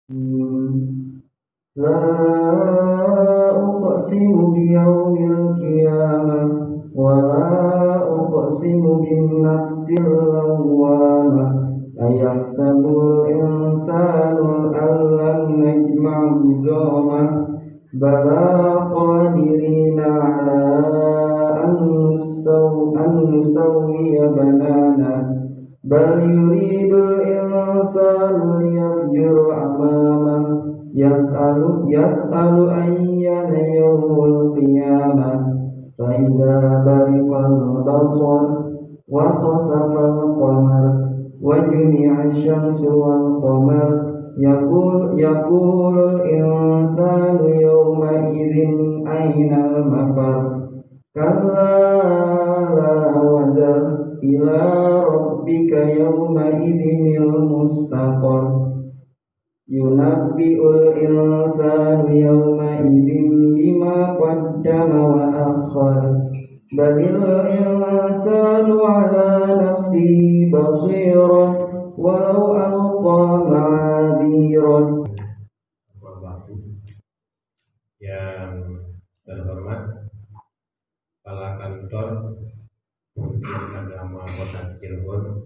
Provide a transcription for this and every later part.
لا أقسم بيوم القيامة ولا أقسم بالنفس اللوامة أيحسب الإنسان أن لن نجمع عظامه بلى قادرين على أن نسوي بنانه بل يريد الإنسان ليفجر أمامه يسأل أيان يوم القيامة فإذا برق البصر وخسف القمر وجمع الشمس والقمر يقول الإنسان يومئذ أين المفر كلا لا وزر إلى ربك يومئذ المستقر ينبئ الإنسان يومئذ بما قدم وأخر بل الإنسان على نفسه بصيرة ولو ألقى معاذيره. Yang terhormat Kepala Kantor Kementerian Agama Kota Cirebon,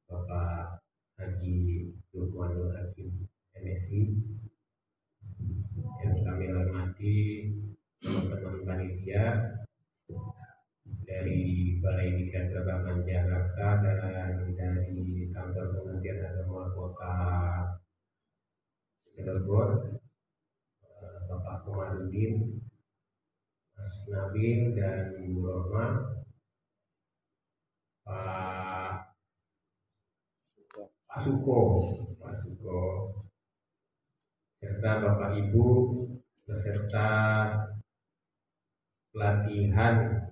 Bapak Haji Lukmanul Hakim MSI, yang kami hormati teman-teman panitia dari Balai Diklat Keagamaan Jakarta dan dari Kantor Kementerian Agama Kota Cirebon, Bapak Komarudin, Mas Nabil dan Ibu Roma, Pak Suko, serta Bapak Ibu peserta pelatihan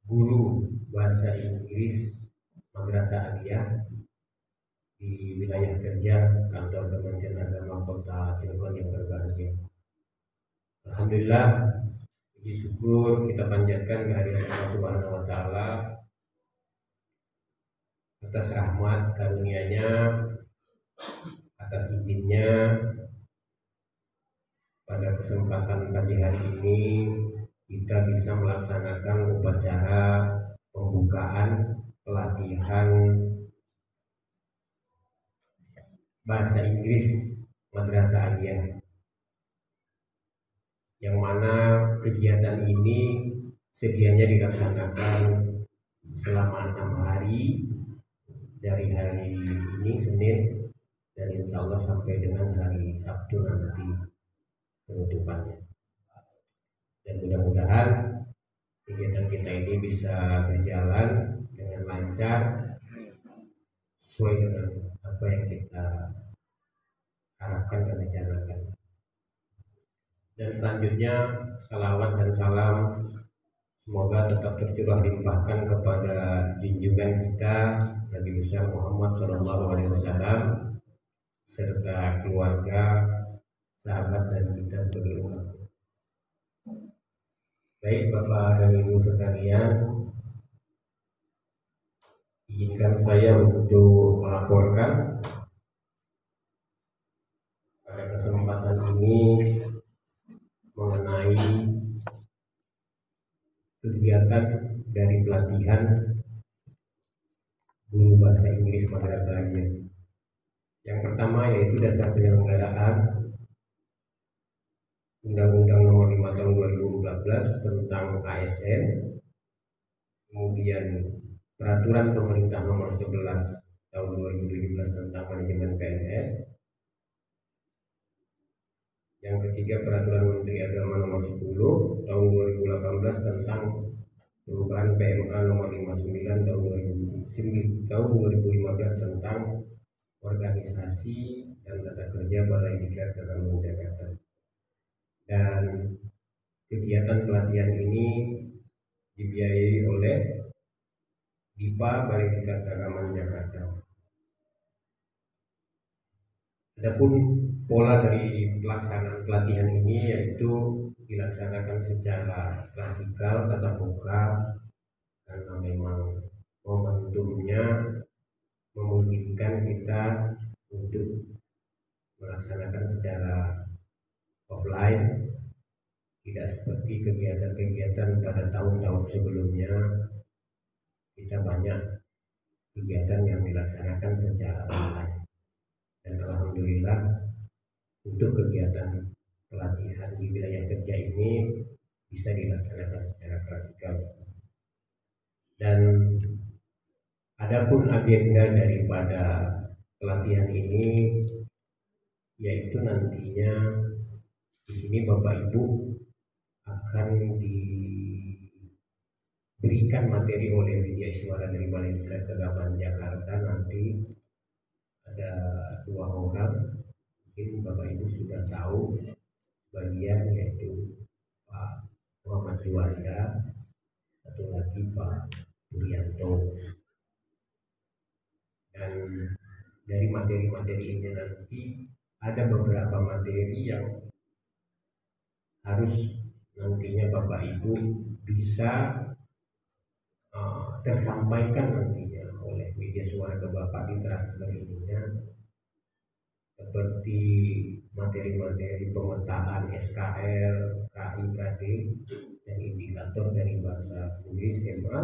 guru bahasa Inggris Madrasah Aliyah di wilayah kerja Kantor Kementerian Agama Kota Cirebon yang berbahagia. Alhamdulillah, puji syukur kita panjatkan kehadirat Allah Subhanahu wa taala atas rahmat karunia-Nya, atas izinnya pada kesempatan pagi hari ini kita bisa melaksanakan upacara pembukaan pelatihan bahasa Inggris Madrasah Aliyah, yang mana kegiatan ini sedianya dilaksanakan selama 6 hari dari hari ini Senin dan insya Allah sampai dengan hari Sabtu nanti penutupannya. Dan mudah-mudahan kegiatan kita ini bisa berjalan dengan lancar sesuai dengan apa yang kita harapkan dan rencanakan. Dan selanjutnya salawat dan salam semoga tetap tercurah limpahkan kepada junjungan kita Nabi besar Muhammad SAW serta keluarga, sahabat dan kita sebagai umat. Baik Bapak dan Ibu sekalian, izinkan saya untuk melaporkan pada kesempatan ini mengenai kegiatan dari pelatihan guru bahasa Inggris Madrasah Aliyah. Yang pertama yaitu dasar penyelenggaraan Undang-Undang Nomor 5 Tahun 2014 tentang ASN, kemudian Peraturan Pemerintah Nomor 11 Tahun 2017 tentang Manajemen PNS, yang ketiga Peraturan Menteri Agama Nomor 10 Tahun 2018 tentang perubahan PMA Nomor 59 Tahun 2015 tentang organisasi dan tata kerja Balai Diklat Keagamaan Jakarta. Dan kegiatan pelatihan ini dibiayai oleh DIPA Balai Diklat Keagamaan Jakarta. Adapun pola dari pelaksanaan pelatihan ini yaitu dilaksanakan secara klasikal tatap muka karena memang momentumnya memungkinkan kita untuk melaksanakan secara offline, tidak seperti kegiatan-kegiatan pada tahun-tahun sebelumnya. Kita banyak kegiatan yang dilaksanakan secara online, dan alhamdulillah untuk kegiatan pelatihan di wilayah kerja ini bisa dilaksanakan secara klasikal. Dan adapun agenda daripada pelatihan ini yaitu nantinya di sini Bapak Ibu akan diberikan materi oleh Widya Iswara dari Balai Diklat Keagamaan Jakarta. Nanti ada 2 orang, mungkin Bapak Ibu sudah tahu sebagian, yaitu Pak Muhammad Juanda, satu lagi Pak Purianto. Dan dari materi-materi ini nanti ada beberapa materi yang harus nantinya Bapak Ibu bisa tersampaikan nantinya oleh Widya Suara ke Bapak di transfer ininya, seperti materi-materi pemetaan SKL, KIKD, dan indikator dari bahasa Inggris MA,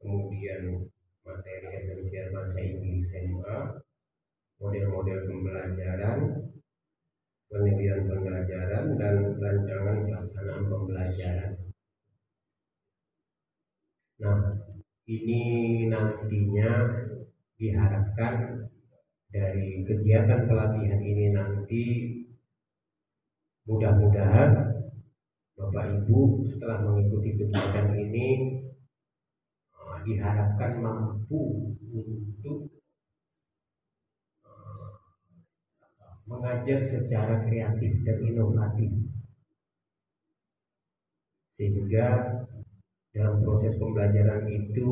kemudian materi esensial bahasa Inggris MA, model-model pembelajaran, penilaian pembelajaran, dan rancangan pelaksanaan pembelajaran. Nah, ini nantinya diharapkan dari kegiatan pelatihan ini nanti mudah-mudahan Bapak Ibu setelah mengikuti kegiatan ini diharapkan mampu untuk mengajar secara kreatif dan inovatif, sehingga dalam proses pembelajaran itu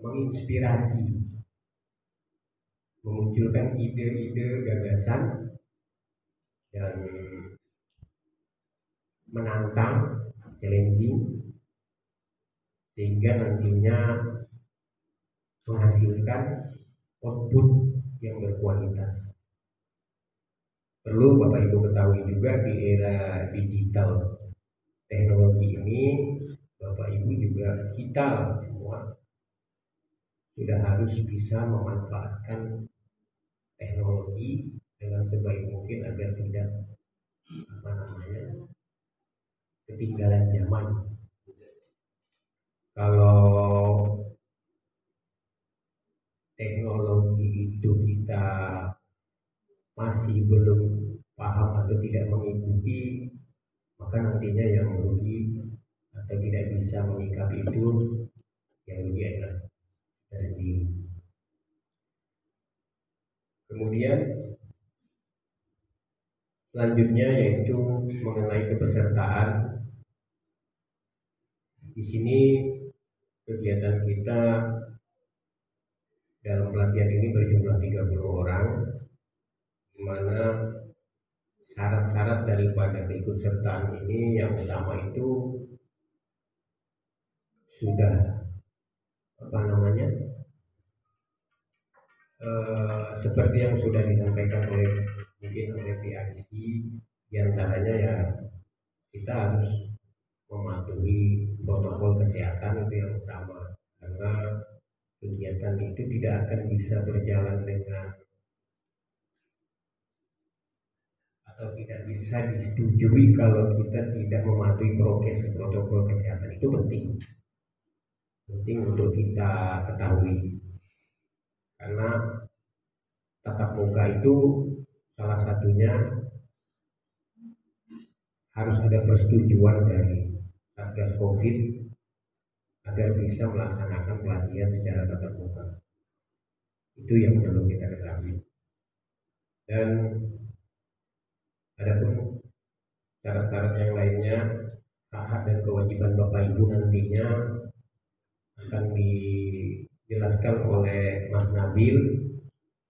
menginspirasi, memunculkan ide-ide, gagasan, dan menantang, challenging, sehingga nantinya menghasilkan output yang berkualitas. Perlu Bapak Ibu ketahui juga di era digital teknologi ini, Bapak Ibu juga kita semua sudah harus bisa memanfaatkan teknologi dengan sebaik mungkin agar tidak ketinggalan zaman. Kalau teknologi itu kita masih belum paham atau tidak mengikuti, maka nantinya yang merugi atau tidak bisa menyikapi itu, yang rugi adalah kita sendiri. Kemudian selanjutnya yaitu mengenai kepesertaan. Di sini kegiatan kita dalam pelatihan ini berjumlah 30 orang, di mana syarat-syarat daripada keikutsertaan ini yang utama itu sudah seperti yang sudah disampaikan oleh PIC, diantaranya ya kita harus mematuhi protokol kesehatan, itu yang utama, karena kegiatan itu tidak akan bisa berjalan dengan atau tidak bisa disetujui kalau kita tidak mematuhi prokes, protokol kesehatan. Itu penting untuk kita ketahui, karena tatap muka itu salah satunya harus ada persetujuan dari Satgas Covid agar bisa melaksanakan pelatihan secara tatap muka. Itu yang perlu kita ketahui. Dan adapun syarat-syarat yang lainnya, hak-hak dan kewajiban Bapak Ibu nantinya akan dijelaskan oleh Mas Nabil.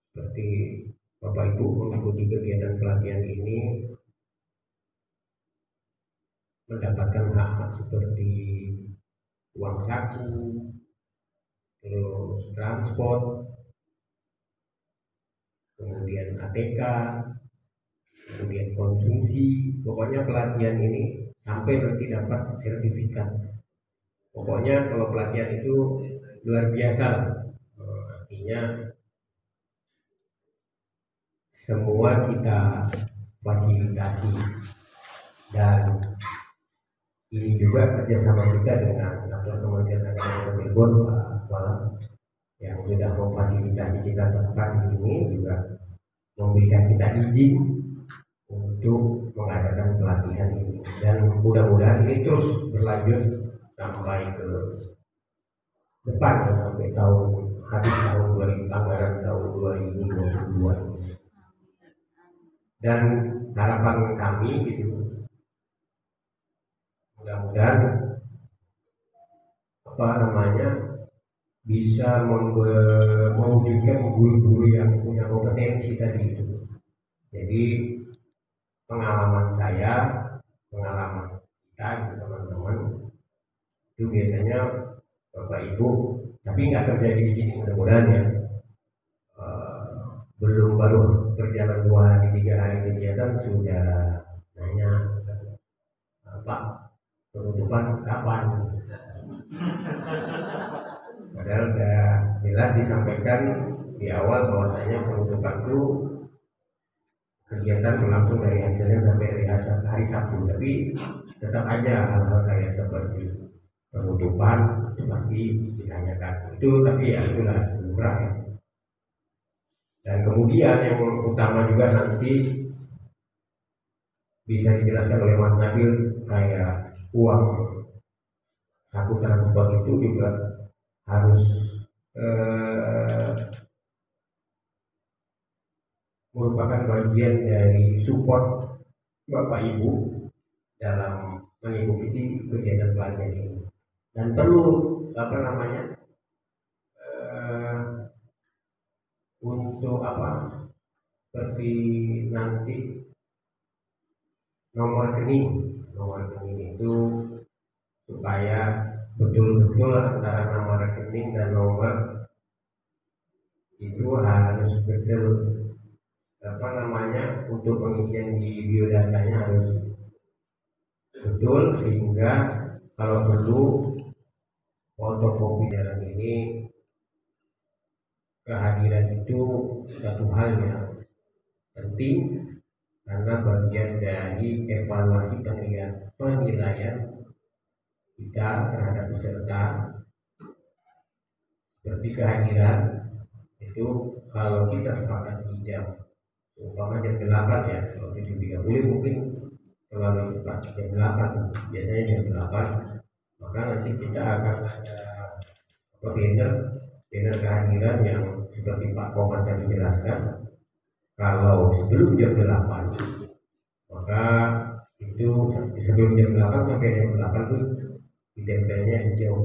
Seperti Bapak Ibu mengikuti kegiatan pelatihan ini mendapatkan hak-hak seperti uang saku, terus transport, kemudian ATK, kemudian konsumsi. Pokoknya pelatihan ini sampai nanti dapat sertifikat. Pokoknya kalau pelatihan itu luar biasa. Artinya semua kita fasilitasi, dan ini juga kerjasama kita dengan kantor Kementerian Agama Kota Cirebon, Pak Kepala, yang sudah memfasilitasi kita tempat di sini, juga memberikan kita izin untuk mengadakan pelatihan ini, dan mudah-mudahan ini terus berlanjut sampai ke depan, sampai habis tahun 2000, anggaran tahun 2022. Dan harapan kami gitu, mudah-mudahan bisa mewujudkan guru-guru yang punya kompetensi tadi itu. Jadi pengalaman saya, pengalaman kita gitu teman-teman, itu biasanya Bapak Ibu, tapi nggak terjadi di sini mudah-mudahan ya. Belum baru berjalan 2 hari 3 hari kegiatan sudah nanya, Pak, penutupan kapan? Padahal udah jelas disampaikan di awal bahwasanya penutupan itu kegiatan berlangsung dari hari Senin sampai hari Sabtu, tapi tetap aja hal-hal kayak seperti penutupan itu pasti ditanyakan. Itu tapi ya itulah lumrah ya. Dan kemudian yang utama juga nanti bisa dijelaskan oleh Mas Nabil, kayak uang saku transport itu juga harus merupakan bagian dari support Bapak Ibu dalam mengikuti kegiatan pelatihan ini, dan perlu untuk seperti nanti nomor rekening itu supaya betul-betul antara nama rekening dan nomor itu harus betul, untuk pengisian di biodatanya harus betul, sehingga kalau perlu fotokopi dalam ini. Kehadiran itu satu hal yang penting karena bagian dari evaluasi penilaian kita terhadap peserta. Seperti kehadiran itu, kalau kita sepakat di jam 8 ya, kalau 7.30 mungkin terlalu cepat, jam 8 biasanya jam 8, maka nanti kita akan ada banner kehadiran yang seperti Pak Komar tadi jelaskan. Kalau sebelum jam 8, maka itu sebelum jam 8 sampai jam 8 itu ditempelnya hijau.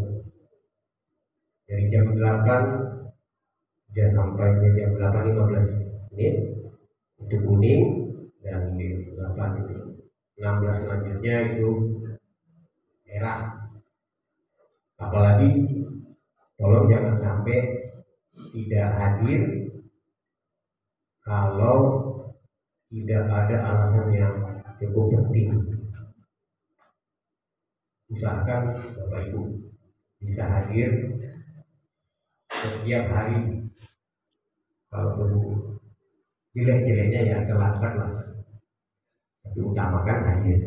Dari jam 8 sampai ke jam 8.15 menit itu kuning, dan di 8.16 selanjutnya itu merah. Apalagi tolong jangan sampai tidak hadir kalau tidak ada alasan yang cukup penting. Usahakan Bapak Ibu bisa hadir setiap hari. Kalau perlu jelek-jeleknya ya terlambat lah, tapi utamakan hadir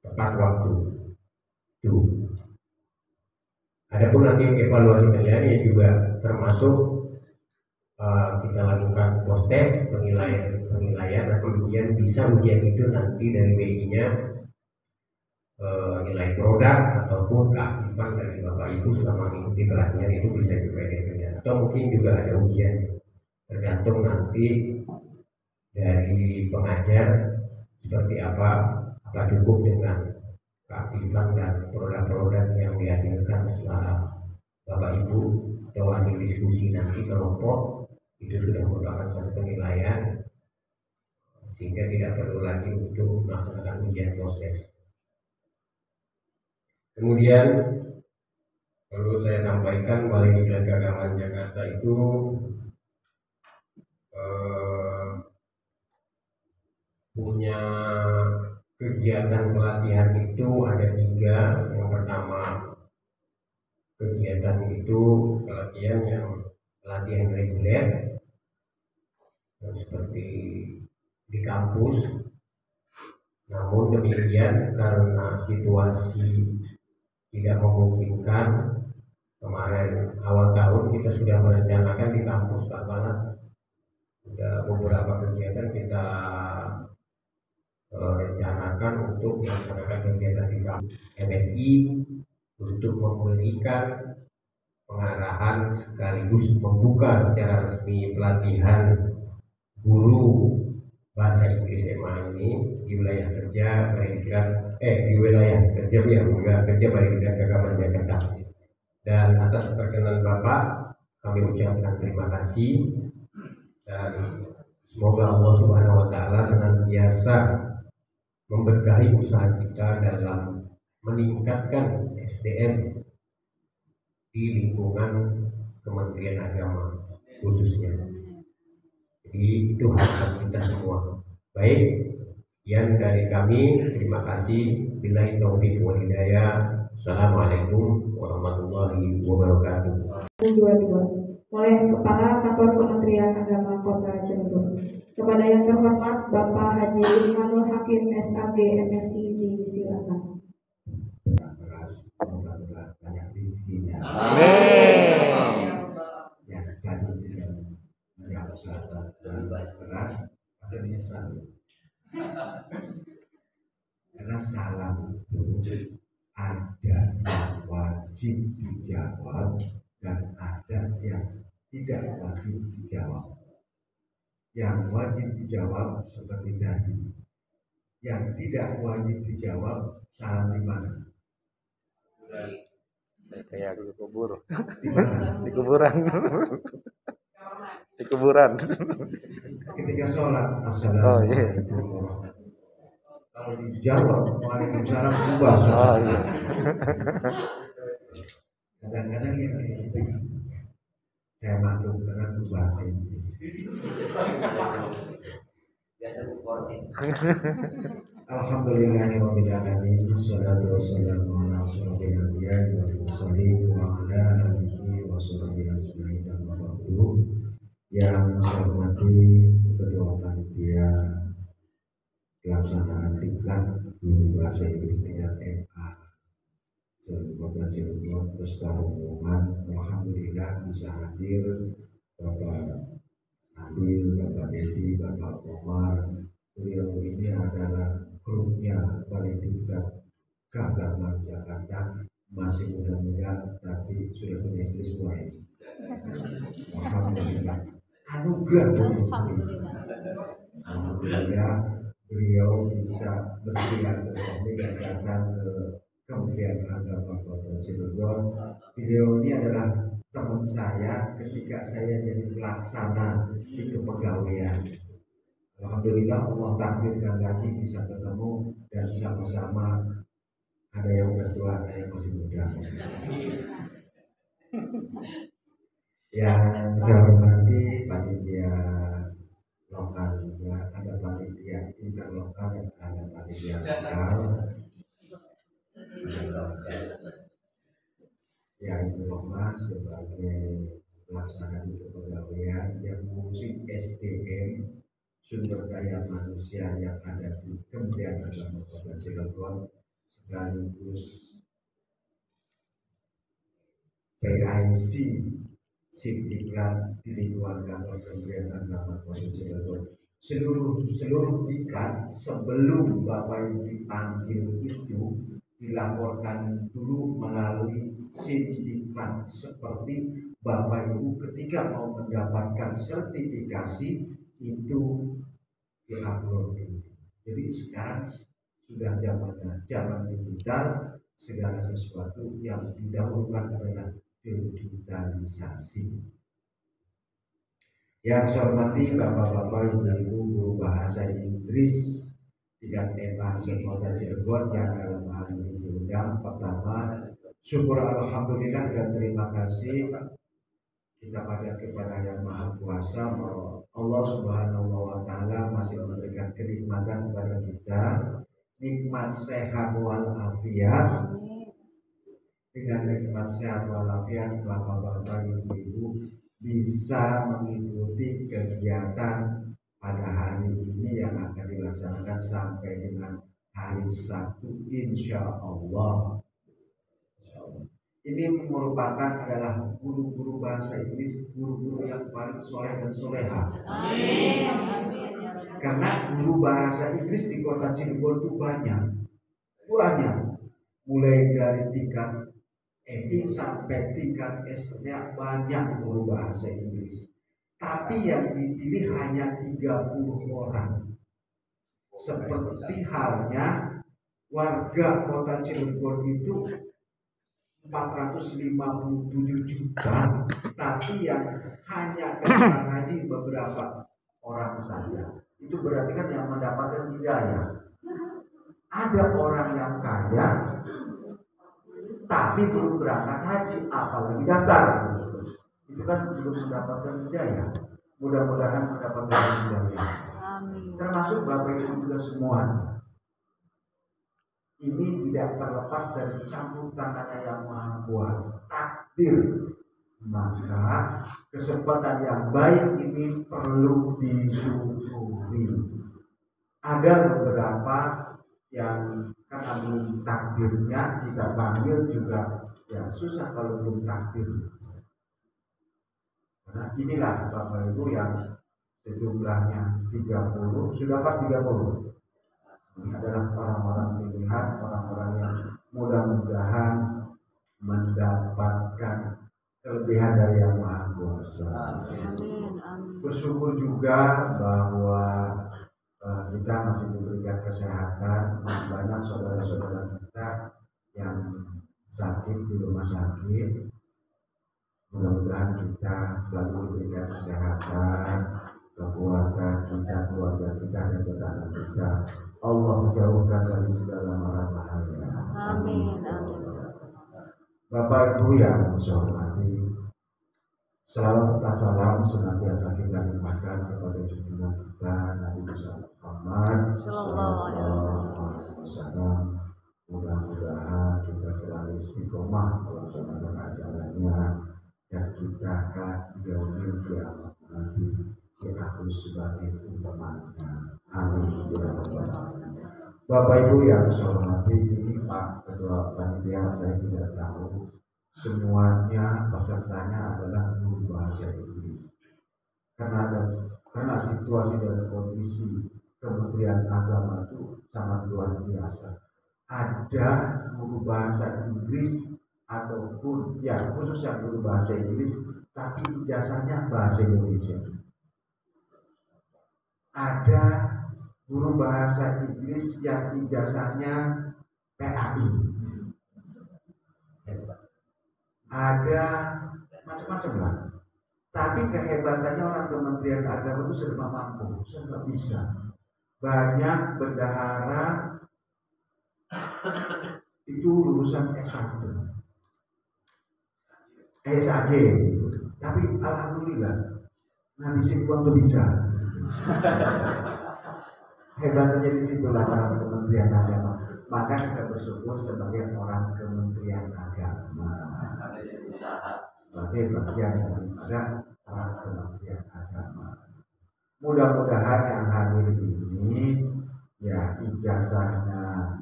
tepat waktu. Tuh. Adapun nanti evaluasi penilaian juga termasuk kita lakukan post test penilaian, dan kemudian bisa ujian itu nanti dari BI-nya nilai produk ataupun keaktifan dari Bapak Ibu selama mengikuti pelatihan itu bisa juga dilihat, atau mungkin juga ada ujian, tergantung nanti dari pengajar seperti apa cukup dengan keaktifan dan produk-produk yang dihasilkan setelah Bapak Ibu atau hasil diskusi nanti kelompok itu sudah merupakan suatu penilaian, sehingga tidak perlu lagi untuk melaksanakan ujian post test. Kemudian Perlu saya sampaikan, Balai Diklat Keagamaan Jakarta itu punya kegiatan pelatihan itu ada 3. Yang pertama, kegiatan itu pelatihan reguler seperti di kampus. Namun demikian, karena situasi tidak memungkinkan, kemarin awal tahun kita sudah merencanakan di kampus Pak Bala. Sudah beberapa kegiatan kita rencanakan untuk melaksanakan kegiatan di kampus MSI untuk memberikan pengarahan sekaligus membuka secara resmi pelatihan guru bahasa Inggris SMA ini di wilayah kerja Balai Diklat di wilayah kerja Balai Diklat Keagamaan Jakarta. Dan atas perkenan Bapak, kami ucapkan terima kasih dan semoga Allah Subhanahu wa taala senantiasa memberkahi usaha kita dalam meningkatkan SDM di lingkungan Kementerian Agama khususnya. Jadi itu harapan kita semua. Baik, sekian dari kami. Terima kasih. Billahi taufiq wal hidayah. Assalamualaikum warahmatullahi wabarakatuh. 22 oleh Kepala Kantor Kementerian Agama Kota Cirebon. Kepada yang terhormat Bapak Haji Ilmanul Hakim SAG MSI disilakan. Keras, mudah-mudahan banyak rezekinya. Amin. Yang tadi tidak menjawab syarat keras, ada menyesal. Karena salam itu ada yang wajib dijawab dan ada yang tidak wajib dijawab. Yang wajib dijawab seperti tadi. Yang tidak wajib dijawab, salam di mana? Kayak dikubur. Di mana? Di kuburan. Di kuburan. Ketika sholat, assalamualaikum warahmatullahi wabarakatuh. Kalau dijawab, waalaikumsalam, berubah sholat. Kadang-kadang yang kayak gitu, saya maklum karena berbahasa Inggris. Alhamdulillahirabbil alamin, wassalatu wassalamu ala asyrofil anbiya'i wal mursalin wa ala alihi wa sahbihi ajmain. Yang saya hormati Ketua Panitia Pelaksanaan Diklat Guru Bahasa Inggris tingkat MA Kota Cirebon beserta rombongan, alhamdulillah bisa hadir Bapak Nabil, Bapak Dedi, Bapak Omar. Beliau ini adalah grupnya Balai Diklat Keagamaan Jakarta, masih muda-muda tapi sudah punya istri semua ya. Alhamdulillah, anugerah punya istri. Alhamdulillah beliau bisa bersilaturahmi dan datang ke Kementerian Agama Kota Cirebon. Beliau ini adalah teman saya ketika saya jadi pelaksana di kepegawaian. Alhamdulillah Allah takdirkan lagi bisa ketemu dan sama-sama, ada yang udah tua, ada yang masih muda. Yang saya hormati panitia lokal juga, ada panitia interlokal dan ada panitia lokal. Yang Roma sebagai pelaksana di kepegawaian yang mengurusi SDM sumber daya manusia yang ada di Kementerian Agama Kota Cirebon, sekaligus PIC Diklat di lingkungan kantor Kementerian Agama Kota Cirebon. Seluruh diklat sebelum Bapak Ibu dipanggil itu dilaporkan dulu melalui Diklat, seperti Bapak Ibu ketika mau mendapatkan sertifikasi itu diupload dulu. Jadi sekarang sudah zaman digital, segala sesuatu yang didahulukan adalah digitalisasi. Yang saya hormati Bapak-bapak, Ibu-ibu guru bahasa Inggris tingkat MA Kota Cirebon yang dalam hal ini diundang. Pertama, Syukur alhamdulillah dan terima kasih kita panjat kepada Yang Maha Kuasa bahwa Allah Subhanahu wa taala masih memberikan kenikmatan kepada kita, nikmat sehat walafiat. Dengan nikmat sehat walafiat, bapak-bapak, ibu-ibu bisa mengikuti kegiatan pada hari ini yang akan dilaksanakan sampai dengan hari Sabtu insya Allah. Ini merupakan adalah guru-guru bahasa Inggris, guru-guru yang paling soleh dan soleha. Amin. Karena guru bahasa Inggris di kota Cirebon itu banyak, mulai dari tingkat MI sampai tingkat S-nya banyak guru bahasa Inggris. Tapi yang dipilih hanya 30 orang. Seperti halnya warga kota Cirebon itu 457 juta, tapi yang hanya daftar haji beberapa orang saja. Itu berarti kan yang mendapatkan hidayah. Ada orang yang kaya tapi belum berangkat haji, apalagi daftar. Itu kan belum mendapatkan hidayah. Mudah-mudahan mendapatkan hidayah. Termasuk Bapak Ibu juga semuanya. Ini tidak terlepas dari campur tangannya Yang Maha Kuasa, takdir. Maka kesempatan yang baik ini perlu disyukuri. Ada beberapa yang karena belum takdirnya kita panggil juga ya susah kalau belum takdir. Karena inilah Bapak Ibu yang sejumlahnya 30, sudah pas 30. Ini adalah orang-orang pilihan, orang-orang yang mudah-mudahan mendapatkan kelebihan dari Yang Maha Kuasa. Bersyukur juga bahwa kita masih diberikan kesehatan. Banyak saudara-saudara kita yang sakit di rumah sakit. Mudah-mudahan kita selalu diberikan kesehatan, kekuatan kita, keluarga kita, dan tetangga kita. Allah jauhkan dari segala mara bahaya. Amin. Bapak Ibu yang saya hormati, salawat serta salam senantiasa kita limpahkan kepada junjungan kita Nabi Muhammad Sallallahu Alaihi Wasallam. Mudah-mudahan kita selalu istiqomah melaksanakan ajarannya dan kita kelak di yaumil kiamat nanti diakui sebagai umatnya. Amin. Bapak Ibu yang saya hormati, ini Pak Ketua Panitia, saya tidak tahu semuanya pesertanya adalah guru bahasa Inggris. Karena situasi dan kondisi Kementerian Agama itu sangat luar biasa. Ada guru bahasa Inggris ataupun ya khusus yang guru bahasa Inggris tapi ijazahnya bahasa Indonesia. Ada guru bahasa Inggris yang ijazahnya PAI. Ada macam-macam lah. Tapi kehebatannya orang Kementerian Agama itu serba mampu, serba bisa. Banyak bendahara itu lulusan S1, SAG, tapi alhamdulillah ngabisin uang tuh bisa. Hebatnya di situlah orang Kementerian Agama. Maka kita bersyukur sebagai orang Kementerian Agama, sebagai bagian daripada orang Kementerian Agama. Mudah-mudahan yang hadir ini ya ijazahnya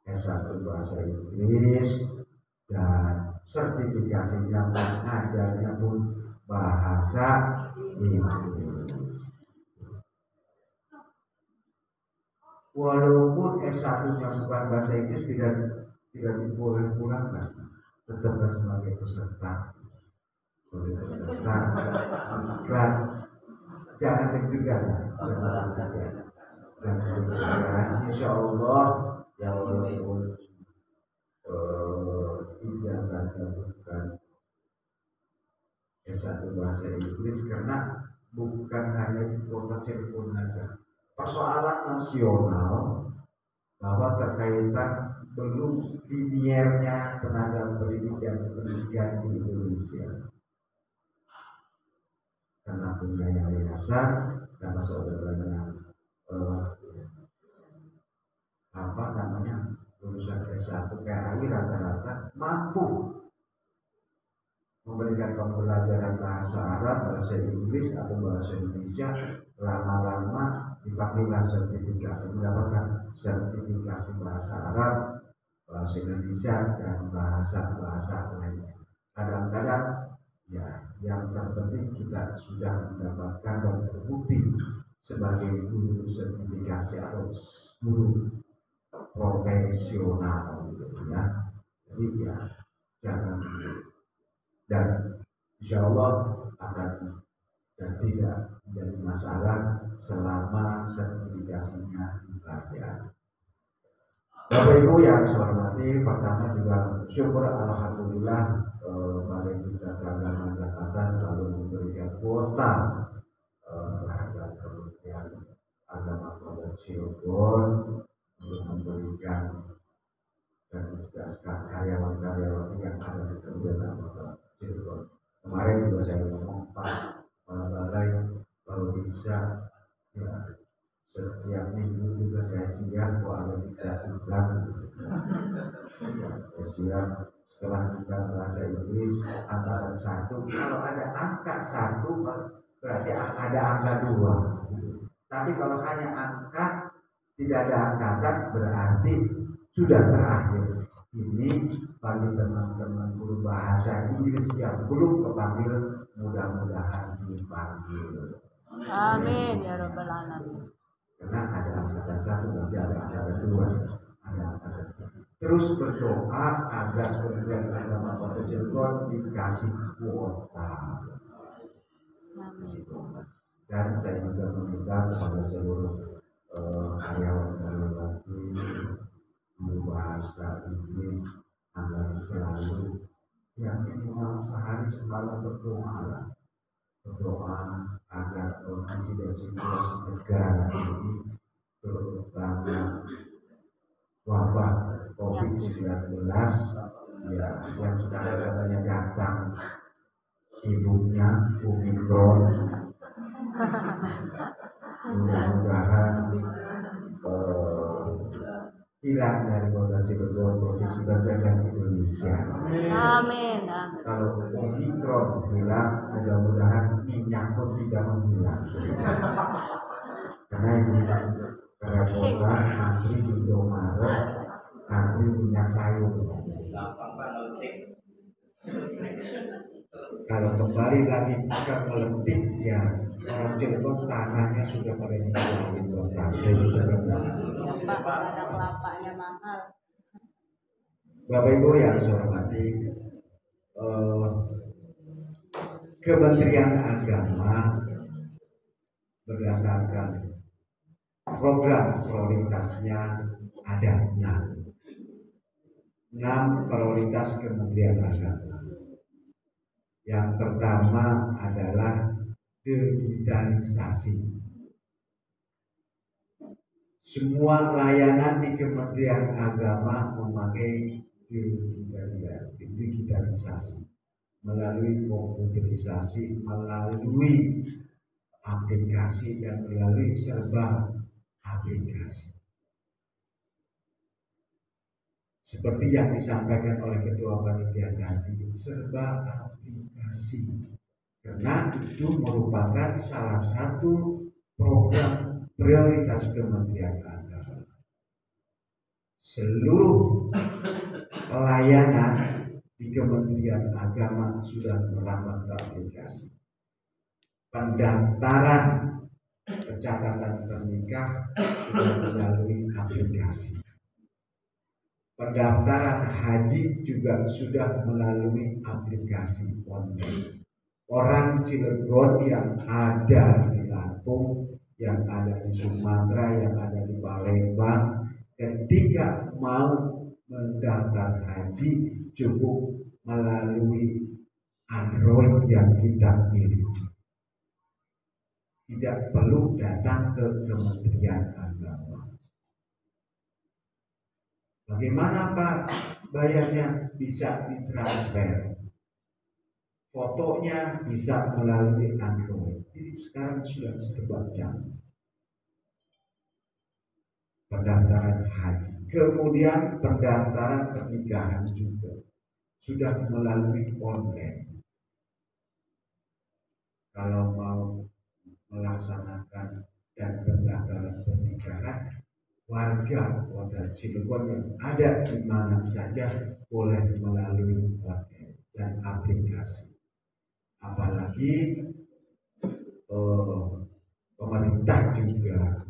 S1 bahasa Inggris dan sertifikasinya mengajarnya pun bahasa Inggris. Walaupun S1-nya bukan bahasa Inggris tidak diboleh pulangkan, tetap sebagai peserta. Iklan, jangan deg-degan, insya Allah ya walaupun ijazahnya bukan S1 bahasa Inggris, karena bukan hanya di kota Cirebon saja. Persoalan nasional bahwa terkaitan belum liniernya tenaga pendidik dan pendidikan di Indonesia, karena punya yayasan, karena saudaranya lulusan S1 PAI rata-rata mampu memberikan pembelajaran bahasa Arab, bahasa Inggris atau bahasa Indonesia, lama-lama dipanggillah sertifikasi, mendapatkan sertifikasi bahasa Arab, bahasa Indonesia dan bahasa-bahasa lainnya. Kadang-kadang ya yang terpenting kita sudah mendapatkan dan terbukti sebagai guru sertifikasi atau guru profesional gitu ya. Jadi ya jangan, dan insya Allah akan dan tidak menjadi masalah selama sertifikasinya dibayar. Bapak Ibu yang saya hormati, pertama juga syukur alhamdulillah Balai Berita Keagamaan Jakarta selalu memberikan kuota terhadap Kementerian Agama Kota Cirebon untuk memberikan dan mencerdaskan karyawan-karyawan yang ada di Kementerian Agama Cirebon. Kemarin juga saya ngomong Pak Kepala Balai, kalau bisa ya setiap minggu juga saya siap kok ada diklat ya, saya siap setelah kita bahasa Inggris angkatan 1, kalau ada angka 1 berarti ada angka 2 gitu. Tapi kalau hanya angka tidak ada angkatan berarti sudah terakhir. Ini bagi teman-teman guru bahasa Inggris yang belum kepanggil, mudah-mudahan dipanggil. Amin ya rabbal alamin. Karena ada angkatan 1, nanti ada angkatan 2, ada angkatan 3. Terus berdoa agar Kementerian Agama Kota Cirebon dikasih kuota. Dan saya juga meminta kepada seluruh karyawan-karyawati guru bahasa Inggris agar selalu yang minimal sehari semalam berdoa agar kondisi dan situasi negara ini, terutama wabah COVID-19 ya, yang sekarang katanya datang ibunya Omikron, mudah-mudahan hilang dari Kota Cirebon, Provinsi Banten dan Indonesia. Amin. Kalau Omikron hilang, mudah-mudahan minyak pun tidak menghilang. Karena ini kerepotan antri di Indomaret, antri minyak sayur. Kalau kembali lagi ke melentik ya, orang Cirebon tanahnya sudah pada dikeluarin buat pabrik gitu kan. Ada kelapanya mahal. Bapak Ibu yang saya hormati, Kementerian Agama berdasarkan program prioritasnya ada 6 prioritas Kementerian Agama. Yang pertama adalah digitalisasi. Semua layanan di Kementerian Agama memakai digitalisasi melalui komputerisasi, melalui aplikasi dan melalui serba aplikasi. Seperti yang disampaikan oleh Ketua Panitia tadi, serba aplikasi. Karena itu merupakan salah satu program prioritas Kementerian Agama. Seluruh pelayanan di Kementerian Agama sudah merambah ke aplikasi. Pendaftaran pencatatan pernikah sudah melalui aplikasi. Pendaftaran haji juga sudah melalui aplikasi online. Orang Cilegon yang ada di Lampung, yang ada di Sumatera, yang ada di Palembang, ketika mau mendaftar haji cukup melalui Android yang kita miliki. Tidak perlu datang ke Kementerian Agama. Bagaimana Pak bayarnya? Bisa ditransfer, fotonya bisa melalui Android. Jadi sekarang sudah serba canggih. Pendaftaran haji, kemudian pendaftaran pernikahan juga sudah melalui online. Kalau mau melaksanakan dan pendaftaran pernikahan, warga Kota Cilegon yang ada di mana saja boleh melalui online dan aplikasi. Apalagi pemerintah juga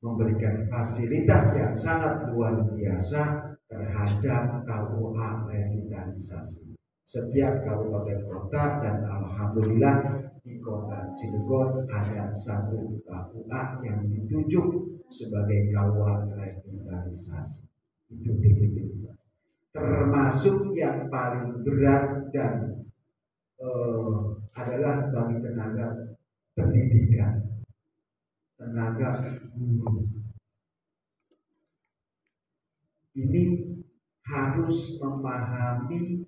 memberikan fasilitas yang sangat luar biasa terhadap KUA revitalisasi. Setiap kabupaten kota, dan alhamdulillah di Kota Cilegon ada satu KUA yang ditunjuk sebagai KUA revitalisasi. Itu digitalisasi. Termasuk yang paling berat dan adalah bagi tenaga pendidikan, tenaga guru. Ini harus memahami,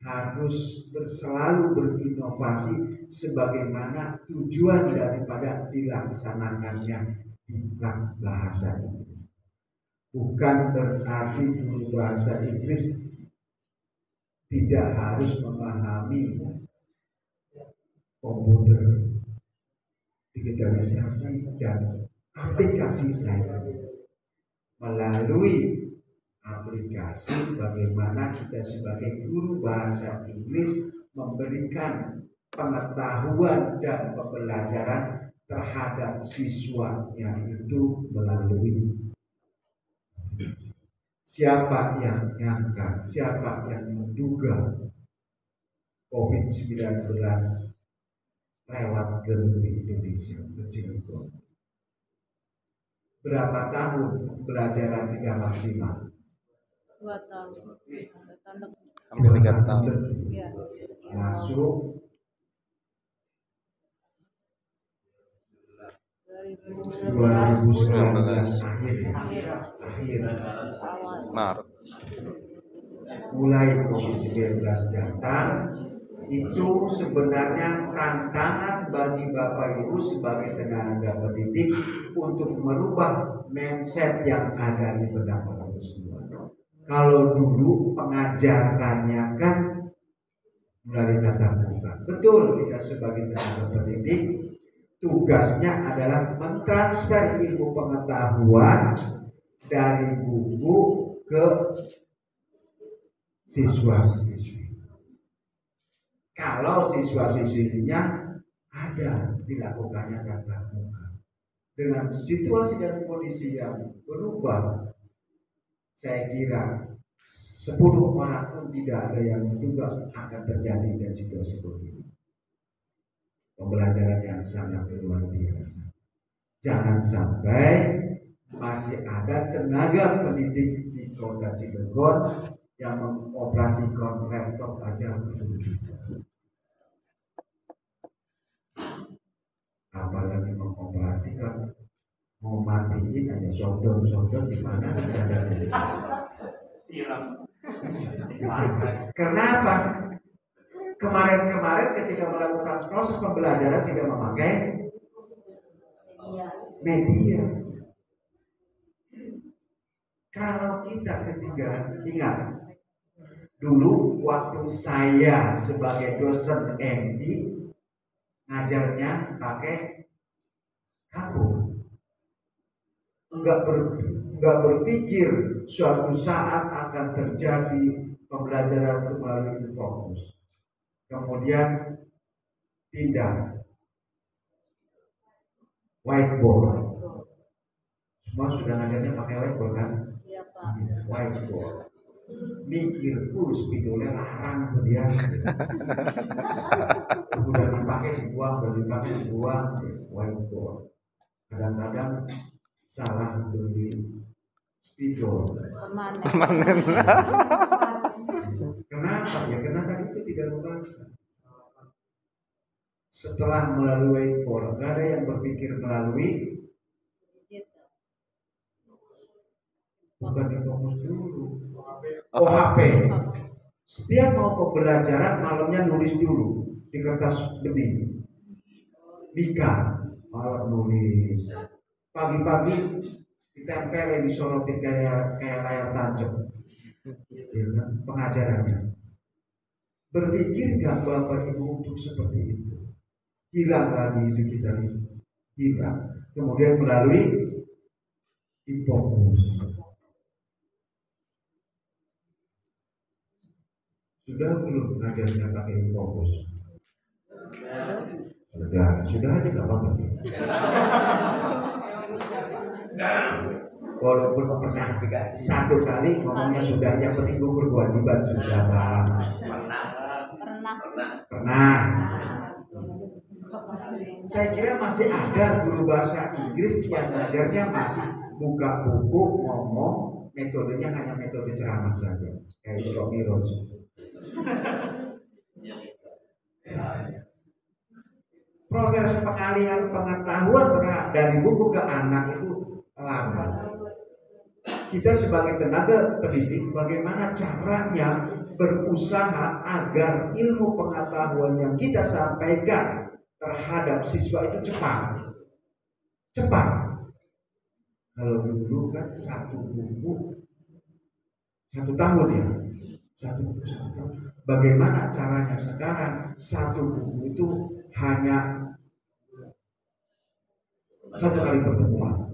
harus selalu berinovasi sebagaimana tujuan daripada dilaksanakannya diklat bahasa Inggris. Bukan berarti guru bahasa Inggris tidak harus memahami komputer, digitalisasi, dan aplikasi lainnya. Melalui aplikasi, bagaimana kita sebagai guru bahasa Inggris memberikan pengetahuan dan pembelajaran terhadap siswanya itu melalui aplikasi. Siapa yang nyangka, siapa yang menduga COVID-19 lewat ke negeri Indonesia, ke Cilegon. Berapa tahun pembelajaran tidak maksimal? 2 tahun. Hampir 3 tahun. lebih. Iya. Masuk 2019 akhir ya. Akhir. Maret. Mulai COVID-19 datang, itu sebenarnya tantangan bagi Bapak Ibu sebagai tenaga pendidik untuk merubah mindset yang ada di benak Bapak Ibu semua. Kalau dulu pengajarannya kan melalui tatap muka. Betul, kita sebagai tenaga pendidik tugasnya adalah mentransfer ilmu pengetahuan dari buku ke siswa-siswi. Kalau siswa-siswinya ada dilakukannya tatap muka. Dengan situasi dan kondisi yang berubah, saya kira 10 orang pun tidak ada yang menduga akan terjadi dan situasi begini. Pembelajaran yang sangat luar biasa. Jangan sampai masih ada tenaga pendidik di Kota Cilegon yang mengoperasikan laptop aja belum bisa. Apalagi mengoperasikan, mau matiin hanya shutdown di mana caranya? Kenapa? Kemarin ketika melakukan proses pembelajaran tidak memakai media. Kalau kita ketinggalan, ingat dulu waktu saya sebagai dosen MI ngajarnya pakai kabur. Enggak berpikir suatu saat akan terjadi pembelajaran untuk melalui fokus. Kemudian pindah whiteboard. Semua sudah ngajarnya pakai whiteboard kan? Iya, Pak. Whiteboard. Mikir, spidolnya larang tuh dia. Udah dipakai dibuang, whiteboard. Kadang-kadang salah beli spidol. Permanen. Kenapa? Ya karena tadi itu tidak membaca. Setelah melalui whiteboard, nggak ada yang berpikir melalui, bukan di fokus dulu. OHP. Setiap mau pembelajaran malamnya nulis dulu di kertas bening. Bika malam nulis. Pagi-pagi ditempelin, disorotin kayak layar tancap. Ya kan? Pengajarannya. Berpikir gak Bapak Ibu untuk seperti itu? Hilang lagi itu kita hilang. Kemudian melalui Hipokus. Sudah belum ngajarnya pakai Hipokus? Sudah aja gak apa-apa sih. Walaupun pernah satu kali ngomongnya sudah, yang penting gugur kewajiban sudah Pak. Pernah. Saya kira masih ada guru bahasa Inggris yang ngajarnya masih buka buku ngomong, metodenya hanya metode ceramah saja, kayak Isra Miraj. Proses pengalihan pengetahuan dari buku ke anak itu lambat. Kita sebagai tenaga pendidik, bagaimana caranya berusaha agar ilmu pengetahuan yang kita sampaikan terhadap siswa itu cepat. Kalau dulu kan satu buku 1 tahun ya, satu buku 1 tahun. Bagaimana caranya sekarang satu buku itu hanya 1 kali pertemuan,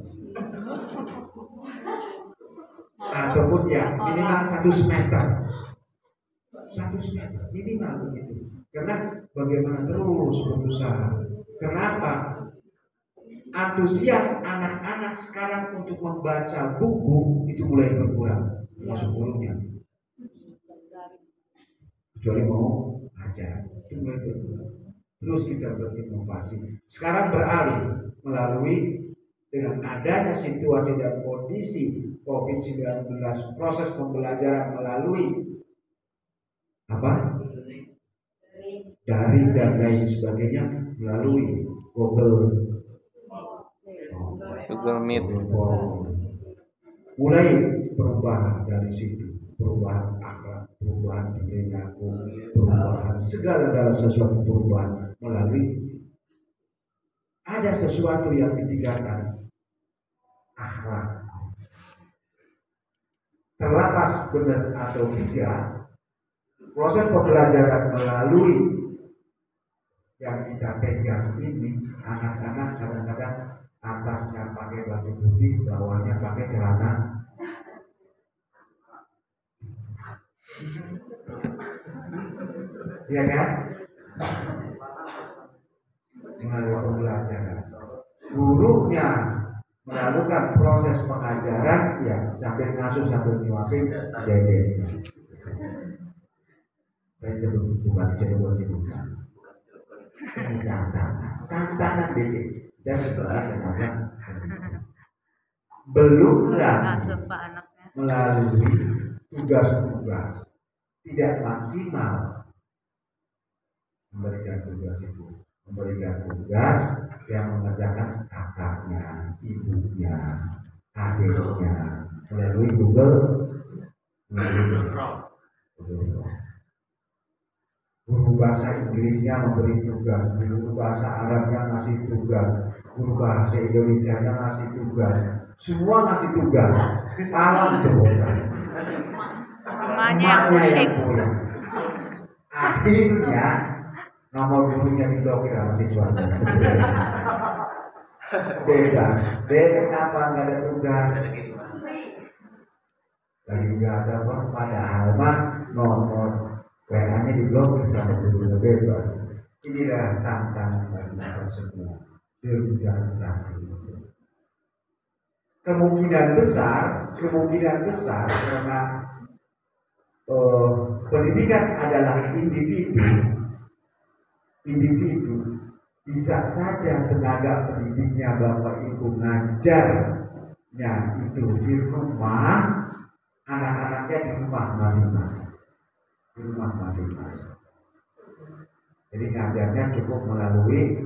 ataupun ya minimal 1 semester. 1 semester minimal begitu. Karena bagaimana terus berusaha. Kenapa? Antusias anak-anak sekarang untuk membaca buku itu mulai berkurang, termasuk gurunya. Kecuali mau ajar, itu mulai berkurang. Terus kita berinovasi. Sekarang beralih melalui dengan adanya situasi dan kondisi COVID-19, proses pembelajaran melalui daring dan lain sebagainya, melalui Google Meet. Mulai perubahan dari situ, perubahan akhlak, perubahan perilaku, perubahan segala sesuatu, perubahan melalui ada sesuatu yang ditinggalkan, akhlak. Terlepas benar atau tidak, proses pembelajaran melalui yang kita pegang ini, anak-anak kadang-kadang atasnya pakai baju putih, bawahnya pakai celana. Iya kan? Melalui pembelajaran, gurunya melakukan proses pengajaran ya sambil ngasuh sambil nyuapin dedeknya. Itu bukan cewek-cewek. Ini tantangan dedek. Dan sebagai tenaga belum lagi melalui tugas-tugas tidak maksimal memberikan tugas itu, memberikan tugas yang mengerjakan kakaknya, ibunya, adiknya melalui Google. Guru bahasa Inggrisnya memberi tugas, guru bahasa Arabnya ngasih tugas, guru bahasa Indonesianya ngasih tugas, semua ngasih tugas. Alam bocah, emaknya yang punya. Akhirnya nomor gurunya diblokir sama siswanya. Bebas. Kenapa nggak ada tugas? Lagi nggak ada apa? Padahal mah nomor WA-nya diblokir sama gurunya, bebas. Inilah tantangan bagi kita semua, digitalisasi itu. Kemungkinan besar karena pendidikan adalah individu, bisa saja tenaga pendidiknya Bapak Ibu ngajarnya itu di rumah, anak-anaknya di rumah masing-masing. Jadi ngajarnya cukup melalui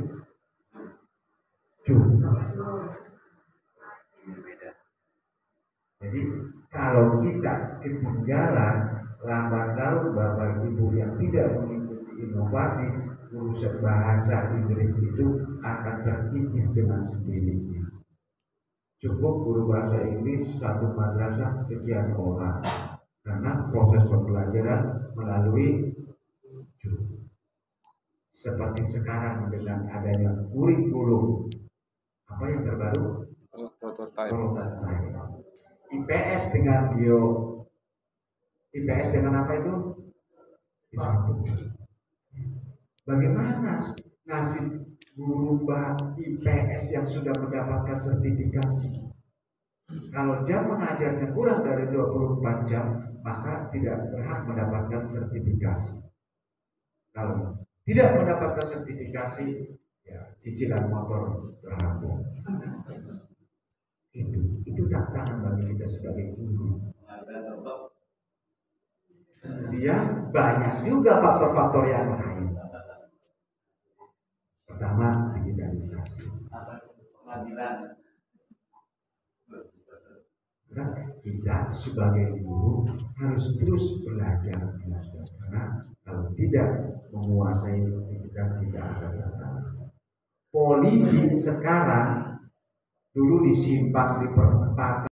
Zoom. Jadi Kalau kita ketinggalan, lambat laun Bapak Ibu yang tidak mengikuti inovasi, urusan bahasa Inggris itu akan terkikis dengan sendirinya. Cukup guru bahasa Inggris satu madrasah sekian orang, karena proses pembelajaran melalui Zoom. Seperti sekarang dengan adanya kurikulum apa yang terbaru? Prototype. IPS dengan IPS dengan apa itu? Disambung. Bagaimana nasib guru IPS yang sudah mendapatkan sertifikasi? Kalau jam mengajarnya kurang dari 24 jam, maka tidak berhak mendapatkan sertifikasi. Kalau tidak mendapatkan sertifikasi, ya cicilan motor terhambur. Itu tantangan bagi kita sebagai guru. Kemudian banyak juga faktor-faktor yang lain. Pertama, digitalisasi. Kita sebagai guru harus terus belajar karena kalau tidak menguasai digital tidak akan tertarik. Polisi sekarang dulu di simpang di perempatan